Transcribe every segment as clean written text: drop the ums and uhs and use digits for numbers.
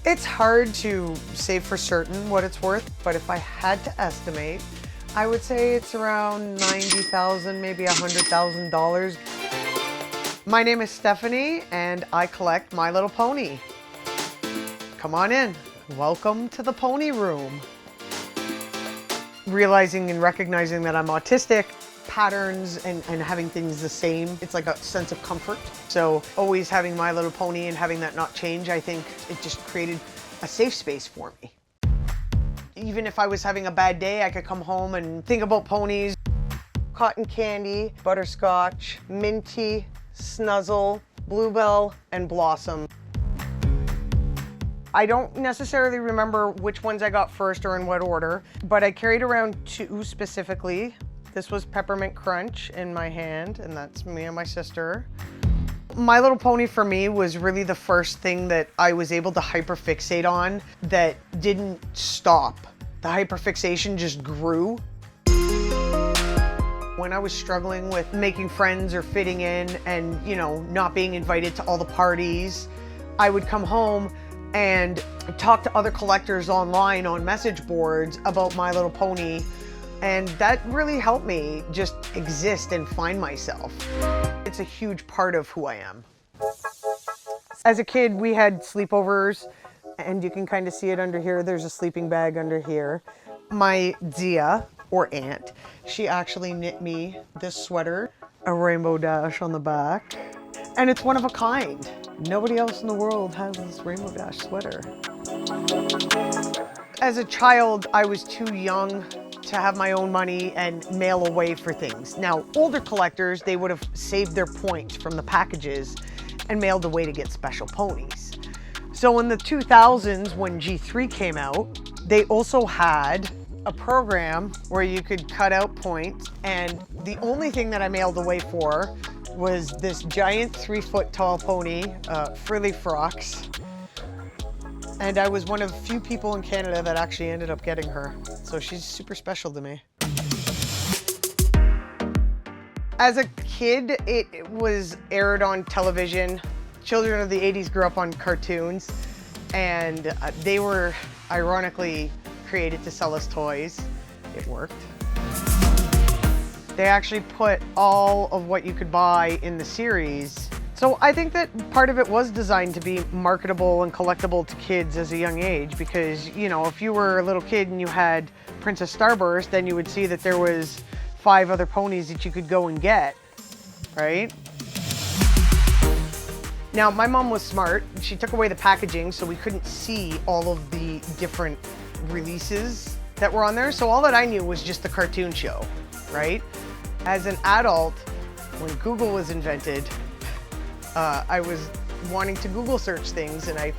It's hard to say for certain what it's worth, but if I had to estimate, I would say it's around $90,000, maybe $100,000. My name is Stephanie, and I collect My Little Pony. Come on in. Welcome to the Pony Room. Realizing and recognizing that I'm autistic, patterns and having things the same, it's like a sense of comfort. So always having My Little Pony and having that not change, I think it just created a safe space for me. Even if I was having a bad day, I could come home and think about ponies. Cotton candy, butterscotch, minty, snuzzle, bluebell, and blossom. I don't necessarily remember which ones I got first or in what order, but I carried around two specifically. This was Peppermint Crunch in my hand, and that's me and my sister. My Little Pony for me was really the first thing that I was able to hyperfixate on that didn't stop. The hyperfixation just grew. When I was struggling with making friends or fitting in and, not being invited to all the parties, I would come home and talk to other collectors online on message boards about My Little Pony, and that really helped me just exist and find myself. It's a huge part of who I am. As a kid, we had sleepovers, and you can kind of see it under here. There's a sleeping bag under here. My Zia, or aunt, she actually knit me this sweater, a rainbow dash on the back, and it's one of a kind. Nobody else in the world has this rainbow dash sweater. As a child, I was too young to have my own money and mail away for things. Now, older collectors, they would have saved their points from the packages and mailed away to get special ponies. So in the 2000s, when G3 came out, they also had a program where you could cut out points, and the only thing that I mailed away for was this giant 3-foot tall pony, Frilly Frocks. And I was one of few people in Canada that actually ended up getting her. So she's super special to me. As a kid, it was aired on television. Children of the 80s grew up on cartoons, and they were ironically created to sell us toys. It worked. They actually put all of what you could buy in the series. So I think that part of it was designed to be marketable and collectible to kids as a young age, because, if you were a little kid and you had Princess Starburst, then you would see that there was 5 other ponies that you could go and get, right? Now, my mom was smart. She took away the packaging so we couldn't see all of the different releases that were on there. So all that I knew was just the cartoon show, right? As an adult, when Google was invented, I was wanting to Google search things, and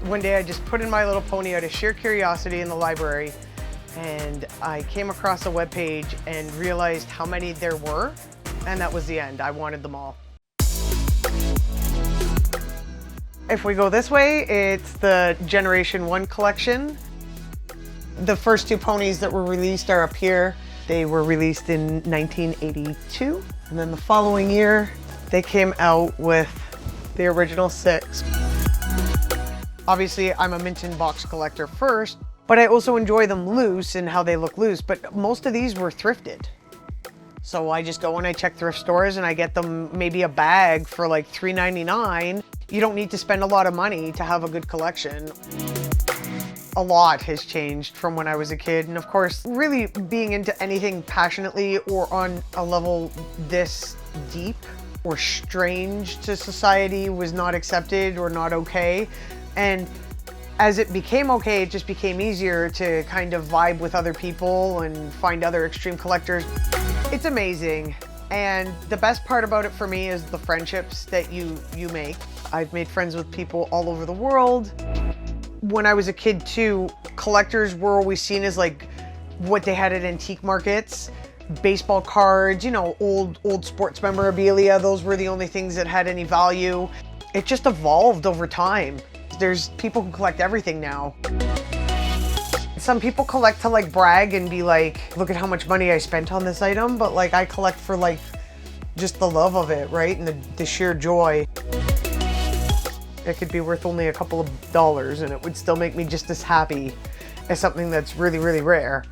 one day I just put in My Little Pony out of sheer curiosity in the library, and I came across a webpage and realized how many there were, and that was the end. I wanted them all. If we go this way, it's the Generation 1 collection. The first 2 ponies that were released are up here. They were released in 1982, and then the following year, they came out with the original 6. Obviously, I'm a mint in box collector first, but I also enjoy them loose and how they look loose, but most of these were thrifted. So I just go and I check thrift stores and I get them maybe a bag for like $3.99. You don't need to spend a lot of money to have a good collection. A lot has changed from when I was a kid, and of course, really being into anything passionately or on a level this deep or strange to society was not accepted or not okay. And as it became okay, it just became easier to kind of vibe with other people and find other extreme collectors. It's amazing. And the best part about it for me is the friendships that you make. I've made friends with people all over the world. When I was a kid too, collectors were always seen as like what they had at antique markets. Baseball cards, old sports memorabilia, those were the only things that had any value. It just evolved over time. There's people who collect everything now. Some people collect to like brag and be like, look at how much money I spent on this item, but like I collect for like just the love of it, right? And the sheer joy. It could be worth only a couple of dollars and it would still make me just as happy as something that's really, really rare.